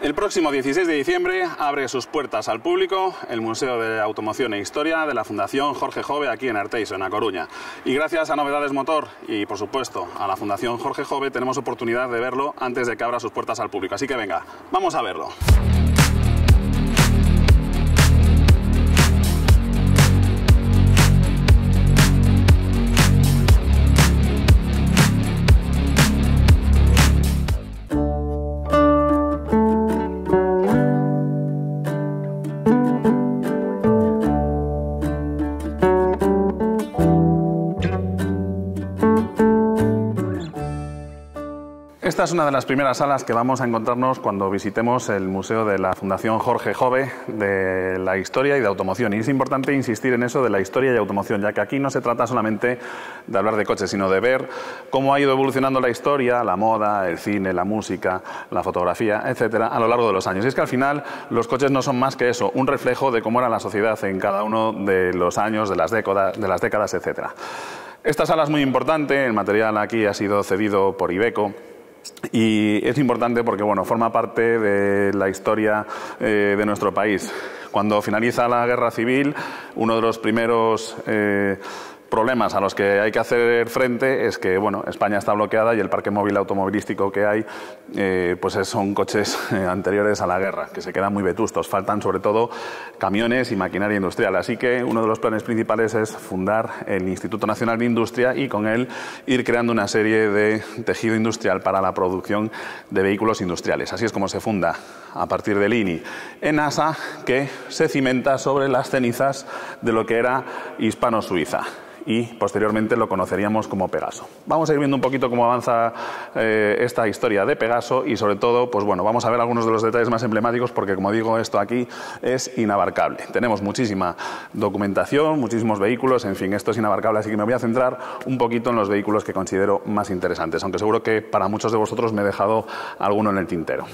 El próximo 16 de diciembre abre sus puertas al público el Museo de Automoción e Historia de la Fundación Jorge Jove aquí en Arteixo, en A Coruña. Y gracias a Novedades Motor y, por supuesto, a la Fundación Jorge Jove tenemos oportunidad de verlo antes de que abra sus puertas al público. Así que venga, vamos a verlo. Esta es una de las primeras salas que vamos a encontrarnos cuando visitemos el Museo de la Fundación Jorge Jove de la Historia y de Automoción. Y es importante insistir en eso de la historia y automoción, ya que aquí no se trata solamente de hablar de coches, sino de ver cómo ha ido evolucionando la historia, la moda, el cine, la música, la fotografía, etcétera, a lo largo de los años. Y es que al final los coches no son más que eso, un reflejo de cómo era la sociedad en cada uno de los años, de las décadas, etcétera. Esta sala es muy importante, el material aquí ha sido cedido por Iveco. Y es importante porque bueno, forma parte de la historia de nuestro país. Cuando finaliza la Guerra Civil, uno de los primeros problemas a los que hay que hacer frente es que bueno, España está bloqueada y el parque móvil automovilístico que hay pues son coches anteriores a la guerra, que se quedan muy vetustos. Faltan sobre todo camiones y maquinaria industrial. Así que uno de los planes principales es fundar el Instituto Nacional de Industria y con él ir creando una serie de tejido industrial para la producción de vehículos industriales. Así es como se funda a partir del INI en ASA, que se cimenta sobre las cenizas de lo que era Hispano-Suiza. Y posteriormente lo conoceríamos como Pegaso. Vamos a ir viendo un poquito cómo avanza esta historia de Pegaso y sobre todo, pues bueno, vamos a ver algunos de los detalles más emblemáticos porque, como digo, esto aquí es inabarcable. Tenemos muchísima documentación, muchísimos vehículos, en fin, esto es inabarcable, así que me voy a centrar un poquito en los vehículos que considero más interesantes, aunque seguro que para muchos de vosotros me he dejado alguno en el tintero.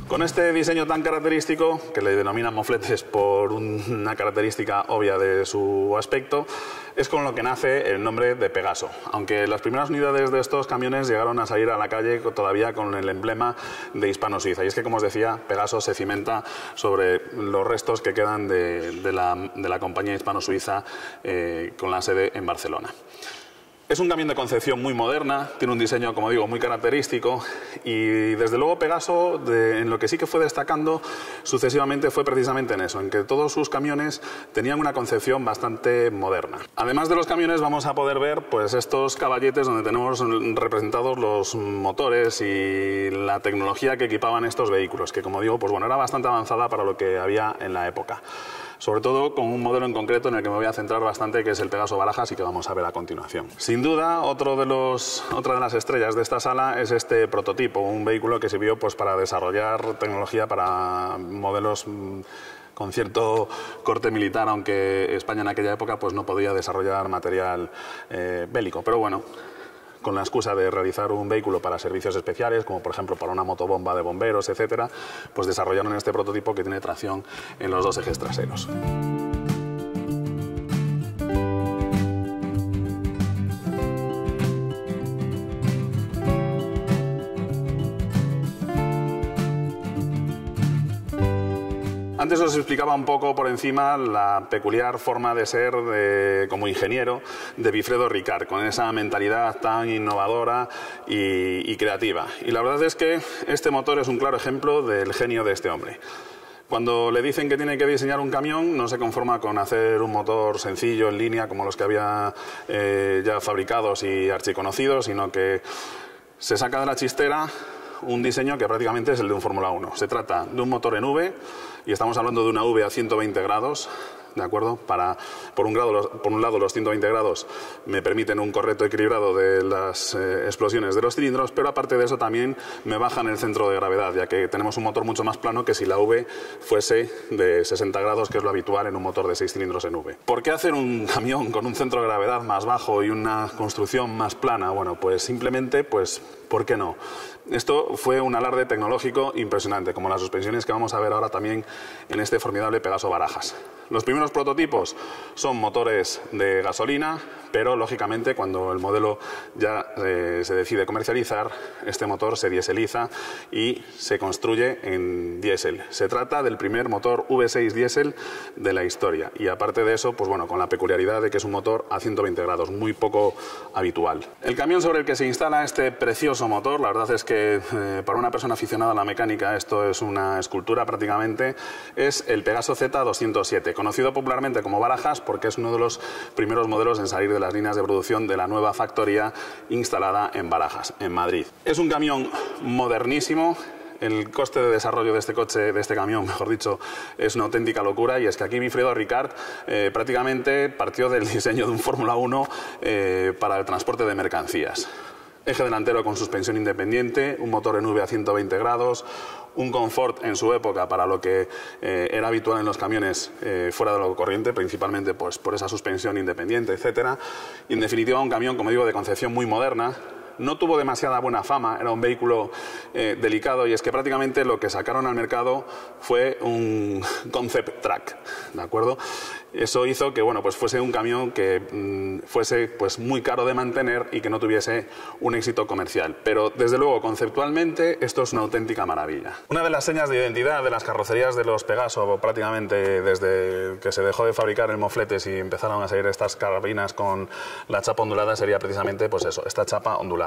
Con este diseño tan característico, que le denominan mofletes por una característica obvia de su aspecto, es con lo que nace el nombre de Pegaso. Aunque las primeras unidades de estos camiones llegaron a salir a la calle todavía con el emblema de Hispano-Suiza. Y es que, como os decía, Pegaso se cimenta sobre los restos que quedan de la compañía hispano-suiza con la sede en Barcelona. Es un camión de concepción muy moderna, tiene un diseño, como digo, muy característico y desde luego Pegaso, en lo que sí que fue destacando sucesivamente fue precisamente en eso, en que todos sus camiones tenían una concepción bastante moderna. Además de los camiones vamos a poder ver pues estos caballetes donde tenemos representados los motores y la tecnología que equipaban estos vehículos, que como digo, pues bueno, era bastante avanzada para lo que había en la época. Sobre todo con un modelo en concreto en el que me voy a centrar bastante, que es el Pegaso Barajas y que vamos a ver a continuación. Sin duda, otra de las estrellas de esta sala es este prototipo, un vehículo que sirvió pues, para desarrollar tecnología para modelos con cierto corte militar, aunque España en aquella época pues, no podía desarrollar material bélico. Pero bueno, con la excusa de realizar un vehículo para servicios especiales, como por ejemplo para una motobomba de bomberos, etcétera, pues desarrollaron este prototipo que tiene tracción en los dos ejes traseros. Antes os explicaba un poco por encima la peculiar forma de ser como ingeniero de Wilfredo Ricard, con esa mentalidad tan innovadora y creativa. Y la verdad es que este motor es un claro ejemplo del genio de este hombre. Cuando le dicen que tiene que diseñar un camión, no se conforma con hacer un motor sencillo en línea como los que había ya fabricados y archiconocidos, sino que se saca de la chistera un diseño que prácticamente es el de un Fórmula 1. Se trata de un motor en V, y estamos hablando de una V a 120 grados, ¿de acuerdo? Por un lado, los 120 grados me permiten un correcto equilibrado de las explosiones de los cilindros, pero aparte de eso también me bajan el centro de gravedad, ya que tenemos un motor mucho más plano que si la V fuese de 60 grados, que es lo habitual en un motor de 6 cilindros en V. ¿Por qué hacer un camión con un centro de gravedad más bajo y una construcción más plana? Bueno, pues simplemente, pues, ¿por qué no? Esto fue un alarde tecnológico impresionante, como las suspensiones que vamos a ver ahora también en este formidable Pegaso Barajas. Los primeros prototipos son motores de gasolina, pero lógicamente cuando el modelo ya se decide comercializar, este motor se dieseliza y se construye en diésel. Se trata del primer motor V6 diésel de la historia y aparte de eso, pues bueno, con la peculiaridad de que es un motor a 120 grados, muy poco habitual. El camión sobre el que se instala este precioso motor, la verdad es que para una persona aficionada a la mecánica esto es una escultura prácticamente, es el Pegaso Z207, conocido popularmente como Barajas porque es uno de los primeros modelos en salir de las líneas de producción de la nueva factoría instalada en Barajas, en Madrid. Es un camión modernísimo. El coste de desarrollo de este coche, de este camión, mejor dicho, es una auténtica locura y es que aquí Wilfredo Ricard prácticamente partió del diseño de un Fórmula 1 para el transporte de mercancías. Eje delantero con suspensión independiente, un motor en V a 120 grados, un confort en su época para lo que era habitual en los camiones fuera de lo corriente, principalmente pues, por esa suspensión independiente, etcétera. Y en definitiva un camión, como digo, de concepción muy moderna. No tuvo demasiada buena fama, era un vehículo delicado y es que prácticamente lo que sacaron al mercado fue un concept track, ¿de acuerdo? Eso hizo que bueno, pues fuese un camión que fuese pues, muy caro de mantener y que no tuviese un éxito comercial. Pero desde luego, conceptualmente, esto es una auténtica maravilla. Una de las señas de identidad de las carrocerías de los Pegaso, prácticamente desde que se dejó de fabricar el mofletes y empezaron a salir estas carabinas con la chapa ondulada, sería precisamente pues eso, esta chapa ondulada.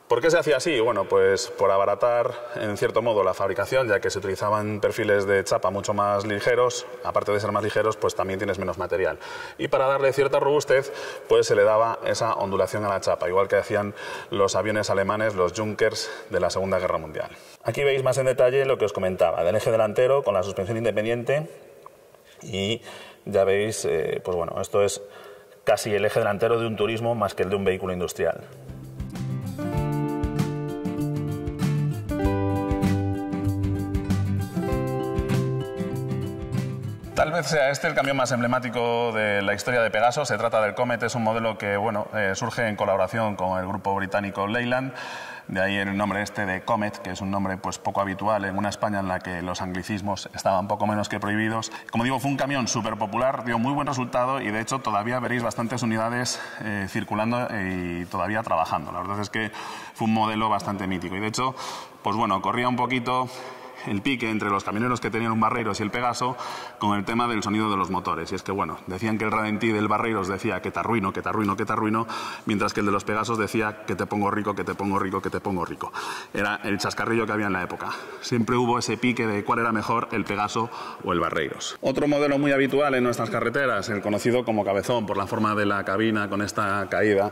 ¿Por qué se hacía así? Bueno, pues por abaratar en cierto modo la fabricación, ya que se utilizaban perfiles de chapa mucho más ligeros, aparte de ser más ligeros, pues también tienes menos material. Y para darle cierta robustez, pues se le daba esa ondulación a la chapa, igual que hacían los aviones alemanes, los Junkers de la Segunda Guerra Mundial. Aquí veis más en detalle lo que os comentaba, del eje delantero con la suspensión independiente y ya veis, pues bueno, esto es casi el eje delantero de un turismo más que el de un vehículo industrial. Tal vez sea este el camión más emblemático de la historia de Pegaso. Se trata del Comet, es un modelo que bueno, surge en colaboración con el grupo británico Leyland. De ahí el nombre este de Comet, que es un nombre pues, poco habitual en una España en la que los anglicismos estaban poco menos que prohibidos. Como digo, fue un camión súper popular, dio muy buen resultado y de hecho todavía veréis bastantes unidades circulando y todavía trabajando. La verdad es que fue un modelo bastante mítico y de hecho, pues bueno, corría un poquito el pique entre los camioneros que tenían un Barreiros y el Pegaso con el tema del sonido de los motores. Y es que, bueno, decían que el ralentí del Barreiros decía que te arruino, que te arruino, que te arruino, mientras que el de los Pegasos decía que te pongo rico, que te pongo rico, que te pongo rico. Era el chascarrillo que había en la época. Siempre hubo ese pique de cuál era mejor, el Pegaso o el Barreiros. Otro modelo muy habitual en nuestras carreteras, el conocido como cabezón, por la forma de la cabina con esta caída.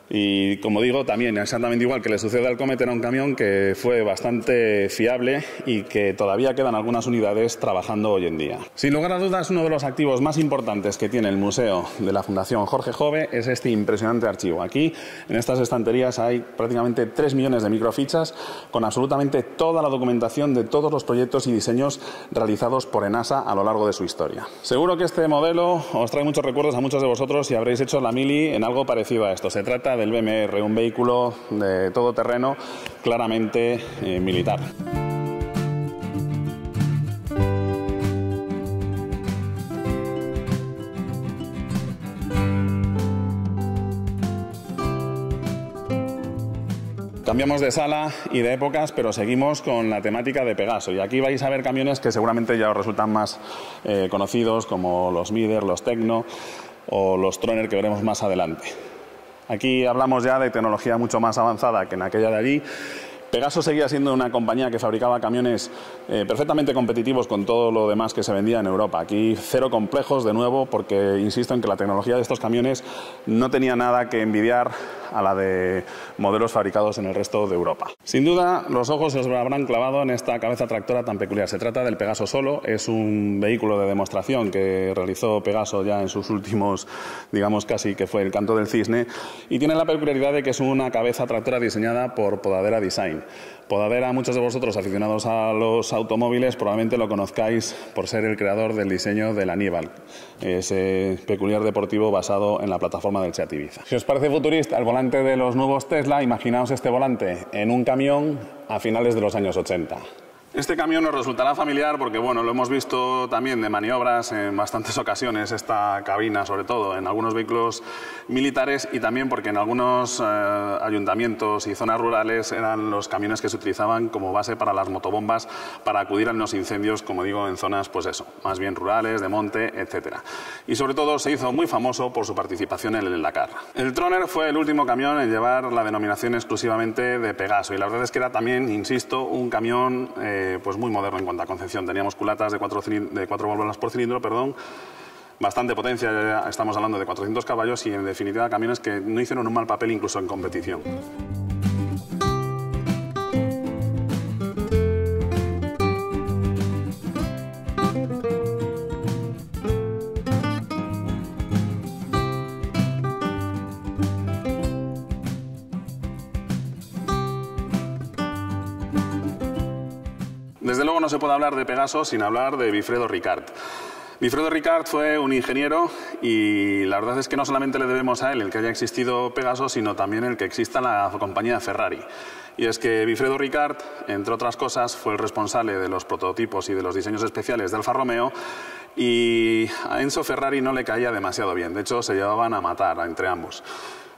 Y como digo, también exactamente igual que le sucede al Comet, era un camión que fue bastante fiable y que todavía quedan algunas unidades trabajando hoy en día. Sin lugar a dudas, uno de los activos más importantes que tiene el Museo de la Fundación Jorge Jove es este impresionante archivo. Aquí, en estas estanterías, hay prácticamente 3 millones de microfichas con absolutamente toda la documentación de todos los proyectos y diseños realizados por ENASA a lo largo de su historia. Seguro que este modelo os trae muchos recuerdos a muchos de vosotros si habréis hecho la mili en algo parecido a esto. Se trata del BMR, un vehículo de todoterreno claramente militar. Cambiamos de sala y de épocas, pero seguimos con la temática de Pegaso. Y aquí vais a ver camiones que seguramente ya os resultan más conocidos, como los Mider, los Tecno o los Troner, que veremos más adelante. Aquí hablamos ya de tecnología mucho más avanzada que en aquella de allí, Pegaso seguía siendo una compañía que fabricaba camiones perfectamente competitivos con todo lo demás que se vendía en Europa. Aquí cero complejos, de nuevo, porque insisto en que la tecnología de estos camiones no tenía nada que envidiar a la de modelos fabricados en el resto de Europa. Sin duda, los ojos se os habrán clavado en esta cabeza tractora tan peculiar. Se trata del Pegaso Solo, es un vehículo de demostración que realizó Pegaso ya en sus últimos, digamos casi que fue el canto del cisne, y tiene la peculiaridad de que es una cabeza tractora diseñada por Podadera Design. Podadera, muchos de vosotros aficionados a los automóviles probablemente lo conozcáis por ser el creador del diseño del Aníbal, ese peculiar deportivo basado en la plataforma del Seat Ibiza. Si os parece futurista el volante de los nuevos Tesla, imaginaos este volante en un camión a finales de los años 80. Este camión nos resultará familiar porque, bueno, lo hemos visto también de maniobras en bastantes ocasiones, esta cabina sobre todo, en algunos vehículos militares, y también porque en algunos ayuntamientos y zonas rurales eran los camiones que se utilizaban como base para las motobombas para acudir a los incendios, como digo, en zonas, pues eso, más bien rurales, de monte, etcétera. Y sobre todo se hizo muy famoso por su participación en el Dakar. El Troner fue el último camión en llevar la denominación exclusivamente de Pegaso, y la verdad es que era también, insisto, un camión pues muy moderno en cuanto a concepción. Teníamos culatas de 4 válvulas por cilindro, perdón, bastante potencia, ya estamos hablando de 400 caballos, y en definitiva camiones que no hicieron un mal papel incluso en competición. Desde luego no se puede hablar de Pegaso sin hablar de Wilfredo Ricard. Wilfredo Ricard fue un ingeniero, y la verdad es que no solamente le debemos a él el que haya existido Pegaso, sino también el que exista la compañía Ferrari. Y es que Wilfredo Ricard, entre otras cosas, fue el responsable de los prototipos y de los diseños especiales de Alfa Romeo, y a Enzo Ferrari no le caía demasiado bien. De hecho, se llevaban a matar entre ambos.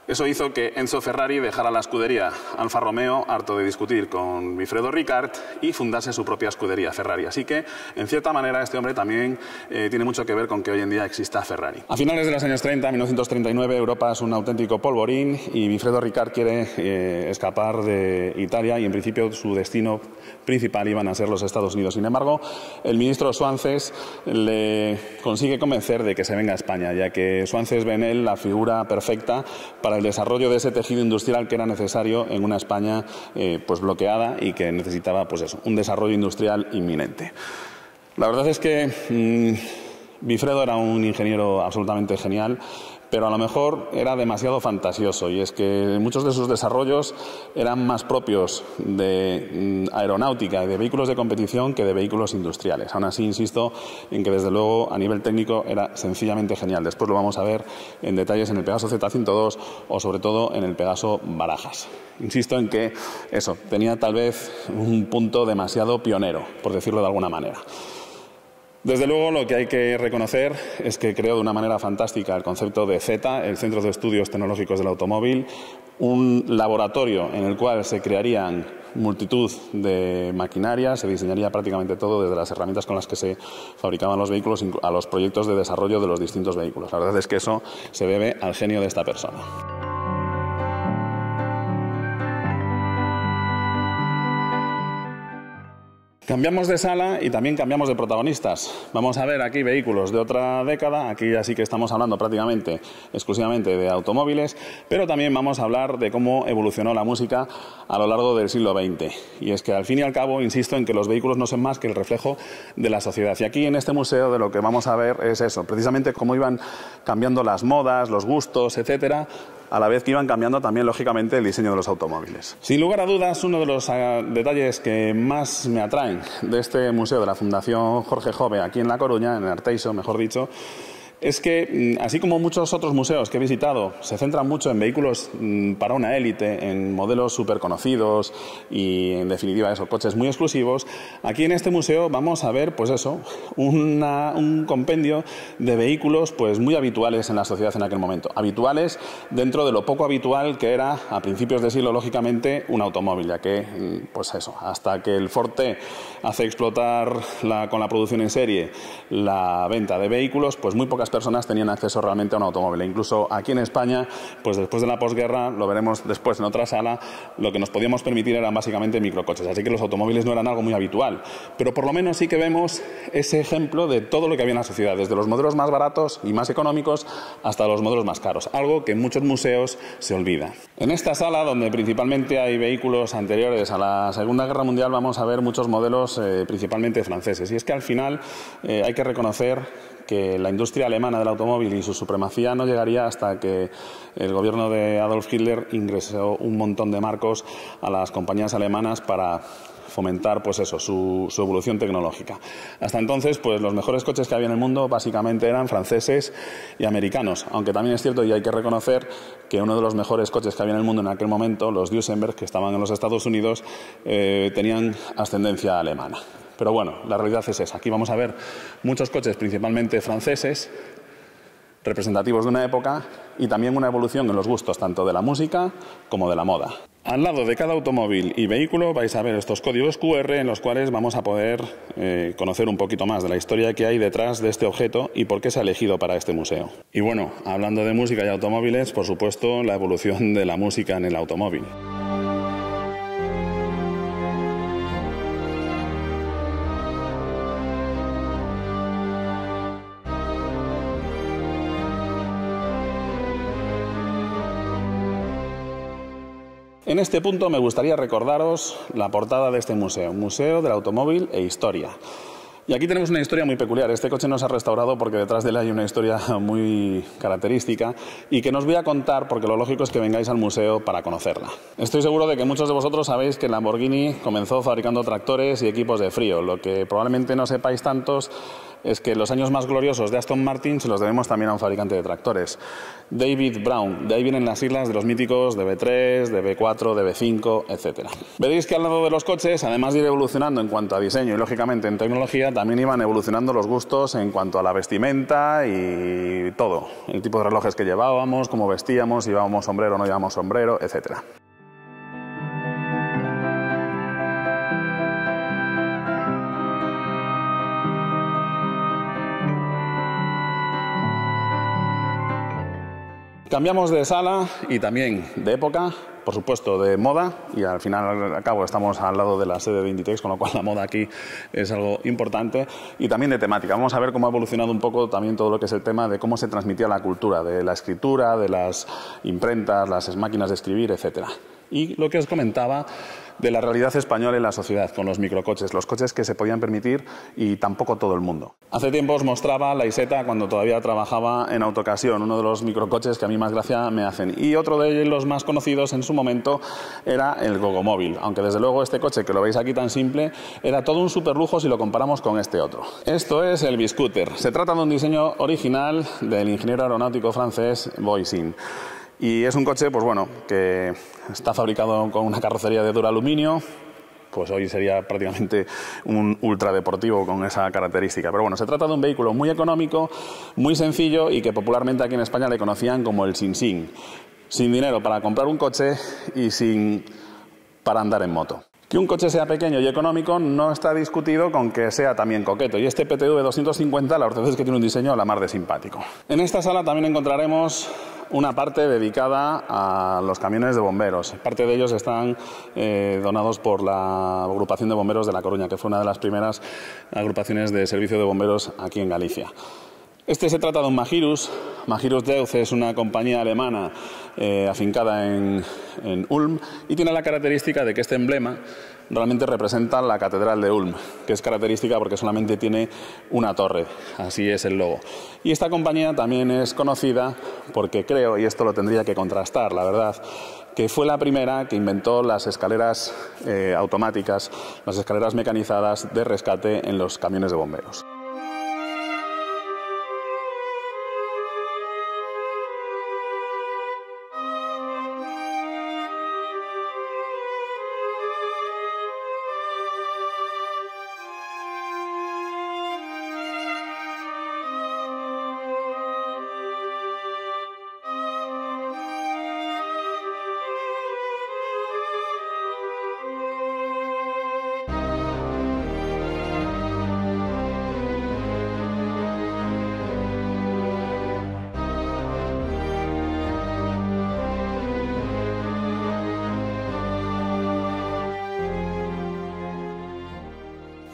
Eso hizo que Enzo Ferrari dejara la escudería Alfa Romeo, harto de discutir con Wilfredo Ricard, y fundase su propia escudería Ferrari. Así que, en cierta manera, este hombre también tiene mucho que ver con que hoy en día exista Ferrari. A finales de los años 30, 1939, Europa es un auténtico polvorín, y Wilfredo Ricard quiere escapar de Italia, y en principio su destino principal iban a ser los Estados Unidos. Sin embargo, el ministro Suances le consigue convencer de que se venga a España, ya que Suances ve en él la figura perfecta para el desarrollo de ese tejido industrial que era necesario en una España pues bloqueada, y que necesitaba, pues eso, un desarrollo industrial inminente. La verdad es que Wilfredo era un ingeniero absolutamente genial, pero a lo mejor era demasiado fantasioso, y es que muchos de sus desarrollos eran más propios de aeronáutica y de vehículos de competición que de vehículos industriales. Aún así, insisto en que desde luego a nivel técnico era sencillamente genial. Después lo vamos a ver en detalles en el Pegaso Z102 o sobre todo en el Pegaso Barajas. Insisto en que eso tenía tal vez un punto demasiado pionero, por decirlo de alguna manera. Desde luego, lo que hay que reconocer es que creó de una manera fantástica el concepto de Z, el Centro de Estudios Tecnológicos del Automóvil, un laboratorio en el cual se crearían multitud de maquinaria, se diseñaría prácticamente todo, desde las herramientas con las que se fabricaban los vehículos a los proyectos de desarrollo de los distintos vehículos. La verdad es que eso se debe al genio de esta persona. Cambiamos de sala y también cambiamos de protagonistas. Vamos a ver aquí vehículos de otra década. Aquí ya sí que estamos hablando prácticamente exclusivamente de automóviles, pero también vamos a hablar de cómo evolucionó la música a lo largo del siglo XX. Y es que al fin y al cabo, insisto en que los vehículos no son más que el reflejo de la sociedad. Y aquí en este museo de lo que vamos a ver es eso, precisamente cómo iban cambiando las modas, los gustos, etcétera, a la vez que iban cambiando también, lógicamente, el diseño de los automóviles. Sin lugar a dudas, uno de los detalles que más me atraen de este museo de la Fundación Jorge Jove, aquí en La Coruña, en Arteixo, mejor dicho, es que, así como muchos otros museos que he visitado se centran mucho en vehículos para una élite, en modelos súper conocidos y, en definitiva, eso, coches muy exclusivos, aquí en este museo vamos a ver, pues eso, un compendio de vehículos pues muy habituales en la sociedad en aquel momento. Habituales dentro de lo poco habitual que era, a principios de siglo, lógicamente, un automóvil, ya que, pues eso, hasta que el Ford T hace explotar con la producción en serie la venta de vehículos, pues muy pocas personas tenían acceso realmente a un automóvil. E incluso aquí en España, pues después de la posguerra, lo veremos después en otra sala, lo que nos podíamos permitir eran básicamente microcoches. Así que los automóviles no eran algo muy habitual. Pero por lo menos sí que vemos ese ejemplo de todo lo que había en la sociedad, desde los modelos más baratos y más económicos hasta los modelos más caros, algo que en muchos museos se olvida. En esta sala, donde principalmente hay vehículos anteriores a la Segunda Guerra Mundial, vamos a ver muchos modelos principalmente franceses. Y es que al final hay que reconocer que la industria alemana del automóvil y su supremacía no llegaría hasta que el gobierno de Adolf Hitler ingresó un montón de marcos a las compañías alemanas para fomentar, pues eso, su evolución tecnológica. Hasta entonces, pues los mejores coches que había en el mundo básicamente eran franceses y americanos, aunque también es cierto y hay que reconocer que uno de los mejores coches que había en el mundo en aquel momento, los Duesenberg, que estaban en los Estados Unidos, tenían ascendencia alemana. Pero bueno, la realidad es esa. Aquí vamos a ver muchos coches, principalmente franceses, representativos de una época y también una evolución en los gustos tanto de la música como de la moda. Al lado de cada automóvil y vehículo vais a ver estos códigos QR en los cuales vamos a poder conocer un poquito más de la historia que hay detrás de este objeto y por qué se ha elegido para este museo. Y bueno, hablando de música y automóviles, por supuesto, la evolución de la música en el automóvil. En este punto me gustaría recordaros la portada de este museo, Museo del Automóvil e Historia. Y aquí tenemos una historia muy peculiar. Este coche no se ha restaurado porque detrás de él hay una historia muy característica y que nos voy a contar porque lo lógico es que vengáis al museo para conocerla. Estoy seguro de que muchos de vosotros sabéis que Lamborghini comenzó fabricando tractores y equipos de frío. Lo que probablemente no sepáis tantos es que los años más gloriosos de Aston Martin se los debemos también a un fabricante de tractores, David Brown. De ahí vienen las siglas de los míticos DB3, DB4, DB5, etc. Veréis que al lado de los coches, además de ir evolucionando en cuanto a diseño y lógicamente en tecnología, también iban evolucionando los gustos en cuanto a la vestimenta y todo. El tipo de relojes que llevábamos, cómo vestíamos, si llevábamos sombrero o no llevábamos sombrero, etc. Cambiamos de sala y también de época, por supuesto de moda, y al final al cabo estamos al lado de la sede de Inditex, con lo cual la moda aquí es algo importante, y también de temática. Vamos a ver cómo ha evolucionado un poco también todo lo que es el tema de cómo se transmitía la cultura, de la escritura, de las imprentas, las máquinas de escribir, etcétera. Y lo que os comentaba de la realidad española en la sociedad, con los microcoches, los coches que se podían permitir y tampoco todo el mundo. Hace tiempo os mostraba la Isetta cuando todavía trabajaba en Autocasión, uno de los microcoches que a mí más gracia me hacen. Y otro de los más conocidos en su momento era el Gogomóvil, aunque desde luego este coche que lo veis aquí tan simple era todo un superlujo si lo comparamos con este otro. Esto es el Biscooter. Se trata de un diseño original del ingeniero aeronáutico francés Voisin. Y es un coche, pues bueno, que está fabricado con una carrocería de duraluminio, pues hoy sería prácticamente un ultradeportivo con esa característica. Pero bueno, se trata de un vehículo muy económico, muy sencillo y que popularmente aquí en España le conocían como el Sin-Sin. Sin dinero para comprar un coche y sin para andar en moto. Que un coche sea pequeño y económico no está discutido con que sea también coqueto. Y este PTV 250, la verdad es que tiene un diseño a la mar de simpático. En esta sala también encontraremos una parte dedicada a los camiones de bomberos. Parte de ellos están donados por la agrupación de bomberos de La Coruña, que fue una de las primeras agrupaciones de servicio de bomberos aquí en Galicia. Este se trata de un Magirus. Magirus Deutz es una compañía alemana afincada en Ulm y tiene la característica de que este emblema realmente representa la Catedral de Ulm, que es característica porque solamente tiene una torre, así es el logo. Y esta compañía también es conocida porque creo, y esto lo tendría que contrastar, la verdad, que fue la primera que inventó las escaleras automáticas, las escaleras mecanizadas de rescate en los camiones de bomberos.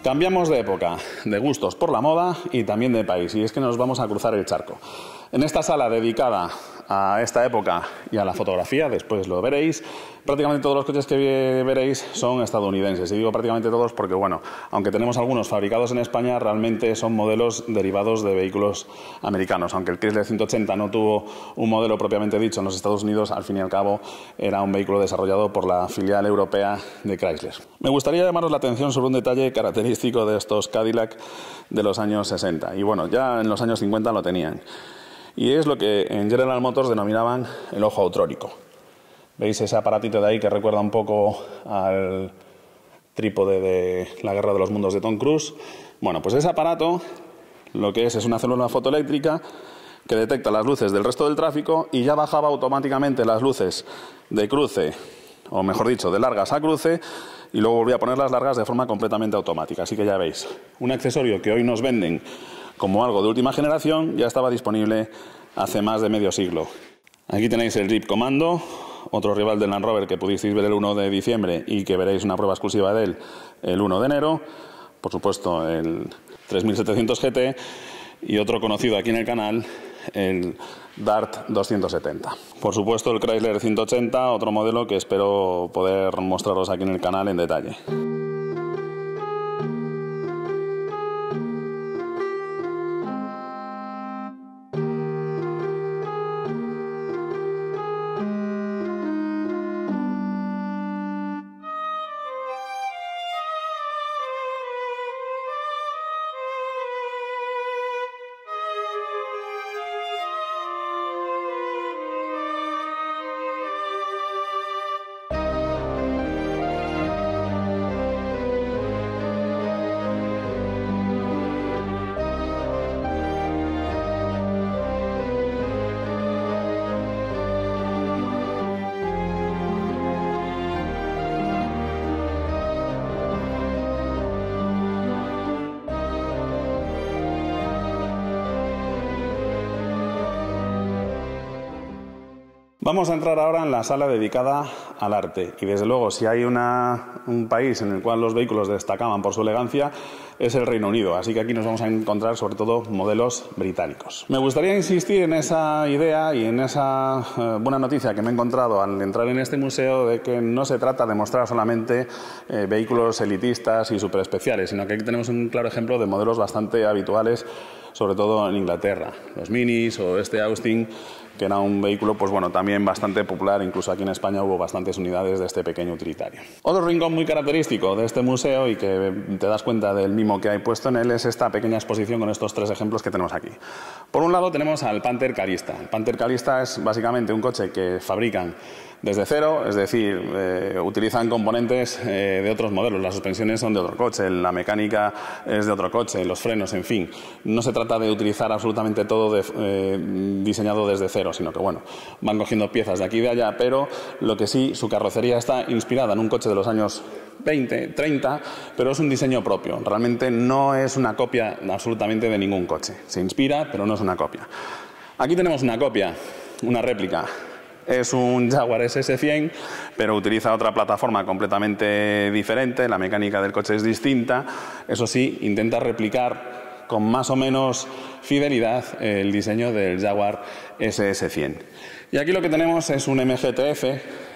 Cambiamos de época, de gustos por la moda y también de país, y es que nos vamos a cruzar el charco. En esta sala dedicada a esta época y a la fotografía, después lo veréis, prácticamente todos los coches que veréis son estadounidenses. Y digo prácticamente todos porque, bueno, aunque tenemos algunos fabricados en España, realmente son modelos derivados de vehículos americanos. Aunque el Chrysler 180 no tuvo un modelo propiamente dicho en los Estados Unidos, al fin y al cabo era un vehículo desarrollado por la filial europea de Chrysler. Me gustaría llamaros la atención sobre un detalle característico de estos Cadillac de los años 60. Y bueno, ya en los años 50 lo tenían. Y es lo que en General Motors denominaban el ojo autrónico. ¿Veis ese aparatito de ahí que recuerda un poco al trípode de la Guerra de los Mundos de Tom Cruise? Bueno, pues ese aparato lo que es una célula fotoeléctrica que detecta las luces del resto del tráfico y ya bajaba automáticamente las luces de cruce, o mejor dicho, de largas a cruce, y luego volvía a poner las largas de forma completamente automática. Así que ya veis, un accesorio que hoy nos venden como algo de última generación, ya estaba disponible hace más de medio siglo. Aquí tenéis el Jeep Commando, otro rival del Land Rover que pudisteis ver el 1 de diciembre y que veréis una prueba exclusiva de él el 1 de enero. Por supuesto, el 3700 GT y otro conocido aquí en el canal, el Dart 270. Por supuesto, el Chrysler 180, otro modelo que espero poder mostraros aquí en el canal en detalle. Vamos a entrar ahora en la sala dedicada al arte y desde luego si hay un país en el cual los vehículos destacaban por su elegancia es el Reino Unido, así que aquí nos vamos a encontrar sobre todo modelos británicos. Me gustaría insistir en esa idea y en esa buena noticia que me he encontrado al entrar en este museo de que no se trata de mostrar solamente vehículos elitistas y superespeciales, sino que aquí tenemos un claro ejemplo de modelos bastante habituales, sobre todo en Inglaterra, los Minis o este Austin, que era un vehículo, pues bueno, también bastante popular, incluso aquí en España hubo bastantes unidades de este pequeño utilitario. Otro rincón muy característico de este museo y que te das cuenta del mimo que hay puesto en él es esta pequeña exposición con estos tres ejemplos que tenemos aquí. Por un lado tenemos al Panther Calista. El Panther Calista es básicamente un coche que fabrican desde cero, es decir, utilizan componentes de otros modelos, las suspensiones son de otro coche, la mecánica es de otro coche, los frenos, en fin. No se trata de utilizar absolutamente todo diseñado desde cero, sino que bueno, van cogiendo piezas de aquí y de allá, pero lo que sí, su carrocería está inspirada en un coche de los años 20, 30, pero es un diseño propio. Realmente no es una copia absolutamente de ningún coche. Se inspira, pero no es una copia. Aquí tenemos una copia, una réplica. Es un Jaguar SS100, pero utiliza otra plataforma completamente diferente, la mecánica del coche es distinta, eso sí, intenta replicar con más o menos fidelidad el diseño del Jaguar SS100. Y aquí lo que tenemos es un MGTF,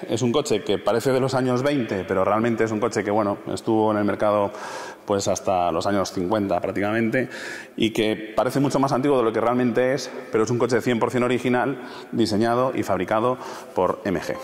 es un coche que parece de los años 20, pero realmente es un coche que, bueno, estuvo en el mercado pues hasta los años 50 prácticamente, y que parece mucho más antiguo de lo que realmente es, pero es un coche 100% original, diseñado y fabricado por MG.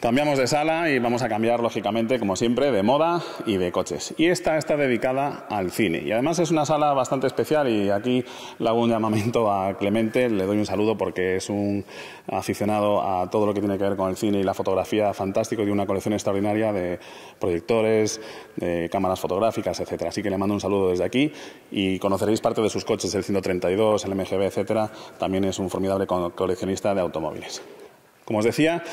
Cambiamos de sala y vamos a cambiar, lógicamente, como siempre, de moda y de coches. Y esta está dedicada al cine. Y además es una sala bastante especial y aquí le hago un llamamiento a Clemente, le doy un saludo porque es un aficionado a todo lo que tiene que ver con el cine y la fotografía fantástico, de una colección extraordinaria de proyectores, de cámaras fotográficas, etcétera. Así que le mando un saludo desde aquí y conoceréis parte de sus coches, el 132, el MGB, etcétera. También es un formidable coleccionista de automóviles. Como os decía,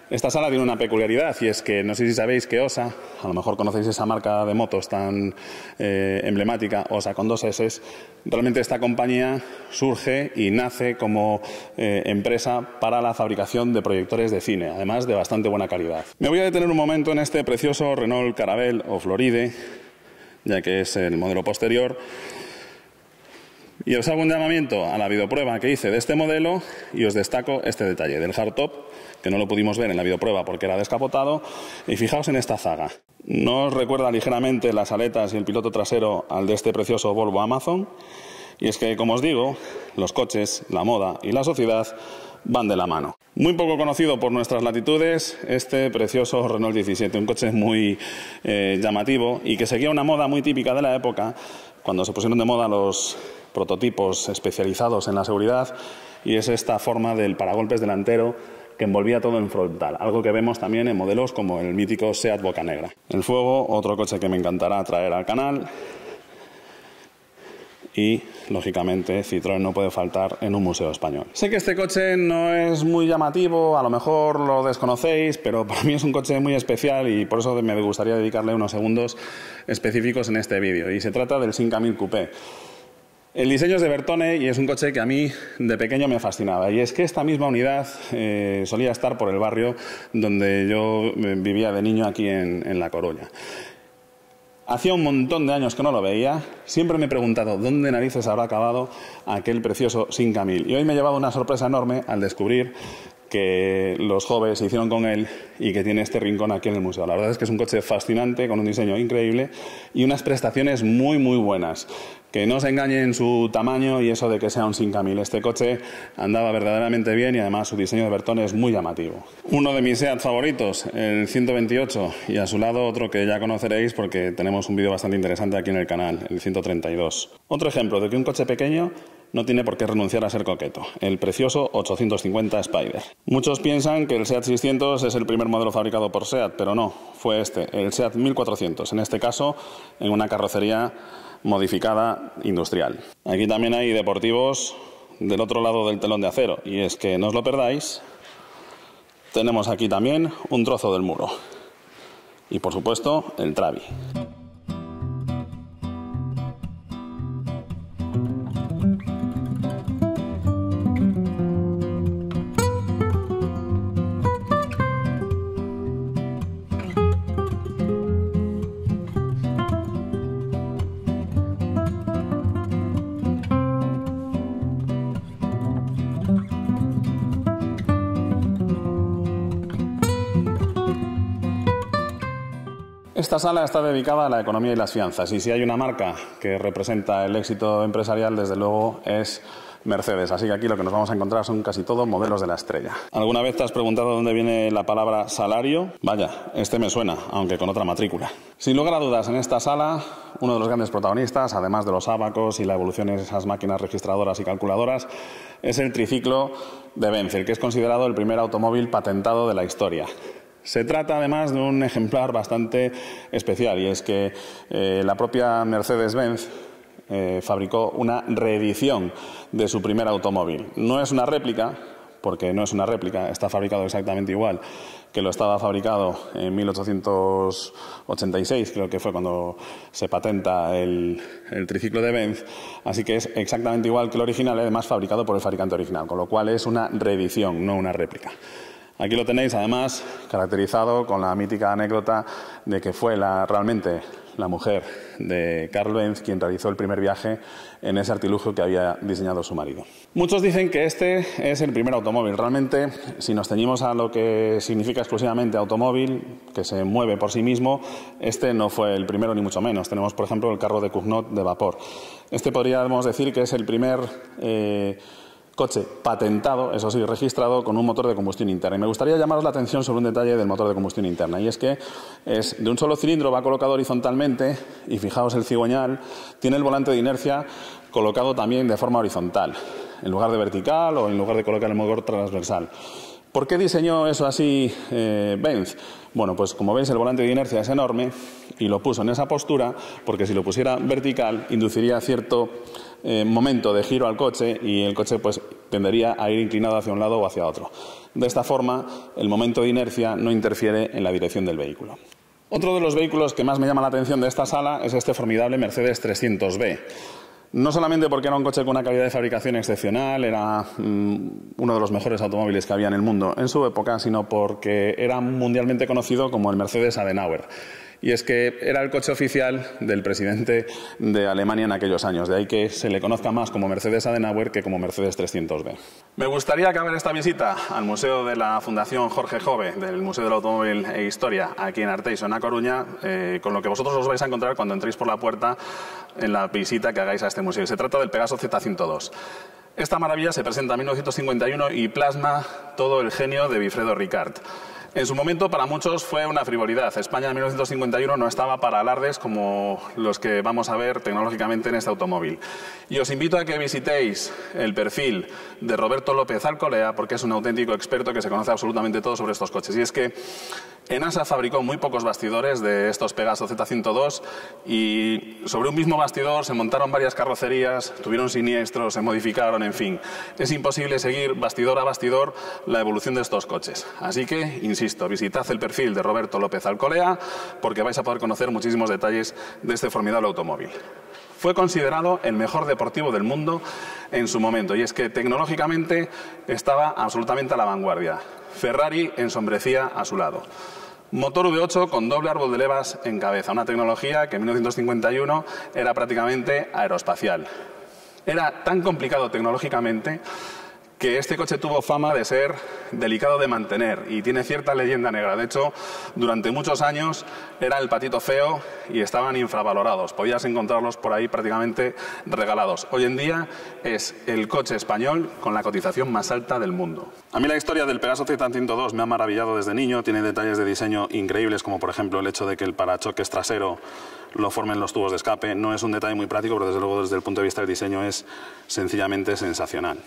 esta sala tiene una peculiaridad y es que no sé si sabéis que OSA, a lo mejor conocéis esa marca de motos tan emblemática, OSA con 2 S, realmente esta compañía surge y nace como empresa para la fabricación de proyectores de cine, además de bastante buena calidad. Me voy a detener un momento en este precioso Renault Caravelle o Floride, ya que es el modelo posterior. Y os hago un llamamiento a la videoprueba que hice de este modelo y os destaco este detalle del hardtop, que no lo pudimos ver en la videoprueba porque era descapotado. Y fijaos en esta zaga. ¿No os recuerda ligeramente las aletas y el piloto trasero al de este precioso Volvo Amazon? Y es que, como os digo, los coches, la moda y la sociedad van de la mano. Muy poco conocido por nuestras latitudes, este precioso Renault 17, un coche muy llamativo y que seguía una moda muy típica de la época, cuando se pusieron de moda los prototipos especializados en la seguridad, y es esta forma del paragolpes delantero que envolvía todo en frontal, algo que vemos también en modelos como el mítico Seat Bocanegra. El Fuego, otro coche que me encantará traer al canal. Y, lógicamente, Citroën no puede faltar en un museo español. Sé que este coche no es muy llamativo, a lo mejor lo desconocéis, pero para mí es un coche muy especial y por eso me gustaría dedicarle unos segundos específicos en este vídeo. Y se trata del 5000 Coupé. El diseño es de Bertone y es un coche que a mí de pequeño me fascinaba. Y es que esta misma unidad solía estar por el barrio donde yo vivía de niño aquí en La Coruña. Hacía un montón de años que no lo veía. Siempre me he preguntado dónde narices habrá acabado aquel precioso 5000. Y hoy me he llevado una sorpresa enorme al descubrir que los jóvenes se hicieron con él y que tiene este rincón aquí en el museo. La verdad es que es un coche fascinante, con un diseño increíble y unas prestaciones muy buenas. Que no se engañe en su tamaño y eso de que sea un 5000. Este coche andaba verdaderamente bien y además su diseño de Bertone es muy llamativo. Uno de mis Seat favoritos, el 128, y a su lado otro que ya conoceréis porque tenemos un vídeo bastante interesante aquí en el canal, el 132. Otro ejemplo de que un coche pequeño no tiene por qué renunciar a ser coqueto, el precioso 850 Spider. Muchos piensan que el Seat 600 es el primer modelo fabricado por Seat, pero no, fue este, el Seat 1400, en este caso en una carrocería modificada industrial. Aquí también hay deportivos del otro lado del telón de acero, y es que no os lo perdáis, tenemos aquí también un trozo del muro y por supuesto el Trabi. Esta sala está dedicada a la economía y las finanzas, y si hay una marca que representa el éxito empresarial, desde luego es Mercedes. Así que aquí lo que nos vamos a encontrar son casi todos modelos de la estrella. ¿Alguna vez te has preguntado dónde viene la palabra salario? Vaya, este me suena, aunque con otra matrícula. Sin lugar a dudas, en esta sala, uno de los grandes protagonistas, además de los ábacos y la evolución de esas máquinas registradoras y calculadoras, es el triciclo de Benz, el que es considerado el primer automóvil patentado de la historia. Se trata además de un ejemplar bastante especial, y es que la propia Mercedes-Benz fabricó una reedición de su primer automóvil. No es una réplica, porque no es una réplica, está fabricado exactamente igual que lo estaba fabricado en 1886, creo que fue cuando se patenta el triciclo de Benz, así que es exactamente igual que el original, además fabricado por el fabricante original, con lo cual es una reedición, no una réplica. Aquí lo tenéis, además, caracterizado con la mítica anécdota de que fue realmente la mujer de Carl Benz quien realizó el primer viaje en ese artilugio que había diseñado su marido. Muchos dicen que este es el primer automóvil. Realmente, si nos ceñimos a lo que significa exclusivamente automóvil, que se mueve por sí mismo, este no fue el primero ni mucho menos. Tenemos, por ejemplo, el carro de Cugnot de vapor. Este podríamos decir que es el primer Coche patentado, eso sí, registrado, con un motor de combustión interna. Y me gustaría llamaros la atención sobre un detalle del motor de combustión interna, y es que es de un solo cilindro, va colocado horizontalmente, y fijaos el cigüeñal, tiene el volante de inercia colocado también de forma horizontal, en lugar de vertical o en lugar de colocar el motor transversal. ¿Por qué diseñó eso así Benz? Bueno, pues como veis el volante de inercia es enorme y lo puso en esa postura porque si lo pusiera vertical induciría cierto momento de giro al coche y el coche pues tendería a ir inclinado hacia un lado o hacia otro. De esta forma el momento de inercia no interfiere en la dirección del vehículo. Otro de los vehículos que más me llama la atención de esta sala es este formidable Mercedes 300B. No solamente porque era un coche con una calidad de fabricación excepcional, era uno de los mejores automóviles que había en el mundo en su época, sino porque era mundialmente conocido como el Mercedes Adenauer. Y es que era el coche oficial del presidente de Alemania en aquellos años. De ahí que se le conozca más como Mercedes Adenauer que como Mercedes 300B. Me gustaría acabar esta visita al Museo de la Fundación Jorge Jove, del Museo del Automóvil e Historia, aquí en Arteixo, en A Coruña, con lo que vosotros os vais a encontrar cuando entréis por la puerta en la visita que hagáis a este museo. Se trata del Pegaso Z102. Esta maravilla se presenta en 1951 y plasma todo el genio de Wilfredo Ricard. En su momento, para muchos, fue una frivolidad. España en 1951 no estaba para alardes como los que vamos a ver tecnológicamente en este automóvil. Y os invito a que visitéis el perfil de Roberto López Alcolea, porque es un auténtico experto que se conoce absolutamente todo sobre estos coches. Y es que Enasa fabricó muy pocos bastidores de estos Pegaso Z102 y sobre un mismo bastidor se montaron varias carrocerías, tuvieron siniestros, se modificaron, en fin. Es imposible seguir bastidor a bastidor la evolución de estos coches. Así que, insisto, visitad el perfil de Roberto López Alcolea porque vais a poder conocer muchísimos detalles de este formidable automóvil. Fue considerado el mejor deportivo del mundo en su momento y es que tecnológicamente estaba absolutamente a la vanguardia. Ferrari ensombrecía a su lado. Motor V8 con doble árbol de levas en cabeza, una tecnología que en 1951 era prácticamente aeroespacial. Era tan complicado tecnológicamente que este coche tuvo fama de ser delicado de mantener y tiene cierta leyenda negra. De hecho, durante muchos años era el patito feo y estaban infravalorados. Podías encontrarlos por ahí prácticamente regalados. Hoy en día es el coche español con la cotización más alta del mundo. A mí la historia del Pegaso Z102 me ha maravillado desde niño. Tiene detalles de diseño increíbles, como por ejemplo el hecho de que el parachoques trasero lo formen los tubos de escape. No es un detalle muy práctico, pero desde luego desde el punto de vista del diseño es sencillamente sensacional.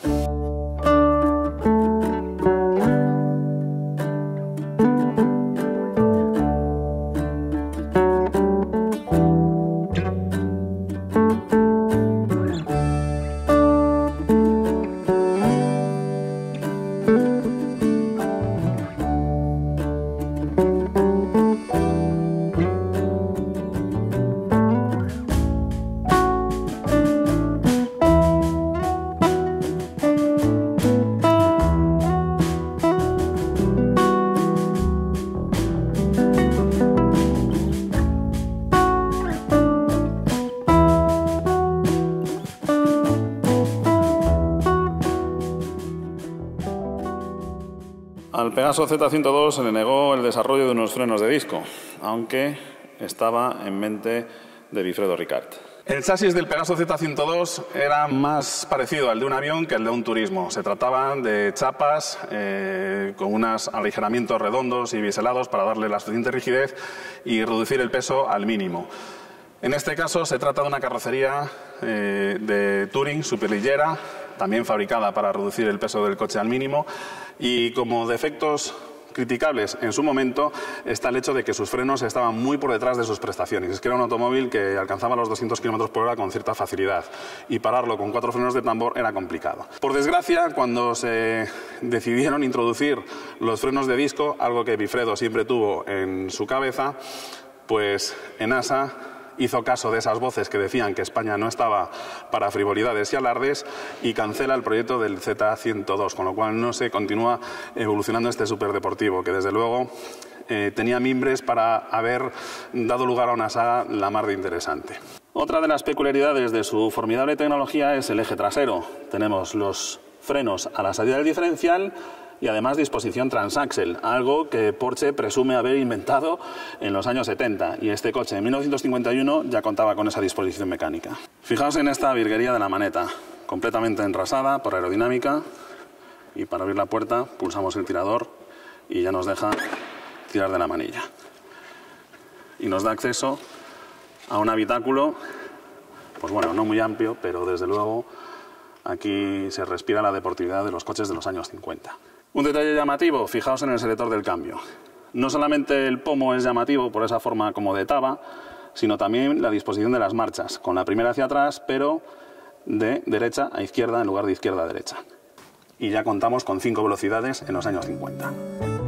Al Pegaso Z102 se le negó el desarrollo de unos frenos de disco, aunque estaba en mente de Wilfredo Ricard. El chasis del Pegaso Z102 era más parecido al de un avión que al de un turismo. Se trataban de chapas con unos aligeramientos redondos y biselados para darle la suficiente rigidez y reducir el peso al mínimo. En este caso se trata de una carrocería de Touring superliviera, también fabricada para reducir el peso del coche al mínimo, y como defectos criticables en su momento está el hecho de que sus frenos estaban muy por detrás de sus prestaciones. Es que era un automóvil que alcanzaba los 200 km por hora con cierta facilidad y pararlo con 4 frenos de tambor era complicado. Por desgracia, cuando se decidieron introducir los frenos de disco, algo que Wilfredo siempre tuvo en su cabeza, pues Enasa hizo caso de esas voces que decían que España no estaba para frivolidades y alardes y cancela el proyecto del Z102, con lo cual no se continúa evolucionando este superdeportivo, que desde luego tenía mimbres para haber dado lugar a una saga la mar de interesante. Otra de las peculiaridades de su formidable tecnología es el eje trasero. Tenemos los frenos a la salida del diferencial y además disposición transaxle, algo que Porsche presume haber inventado en los años 70, y este coche en 1951 ya contaba con esa disposición mecánica. Fijaos en esta virguería de la maneta. completamente enrasada por aerodinámica, y para abrir la puerta pulsamos el tirador y ya nos deja tirar de la manilla. Y nos da acceso a un habitáculo, pues bueno, no muy amplio, pero desde luego aquí se respira la deportividad de los coches de los años 50. Un detalle llamativo, fijaos en el selector del cambio. No solamente el pomo es llamativo por esa forma como de taba, sino también la disposición de las marchas, con la primera hacia atrás, pero de derecha a izquierda en lugar de izquierda a derecha. Y ya contamos con 5 velocidades en los años 50.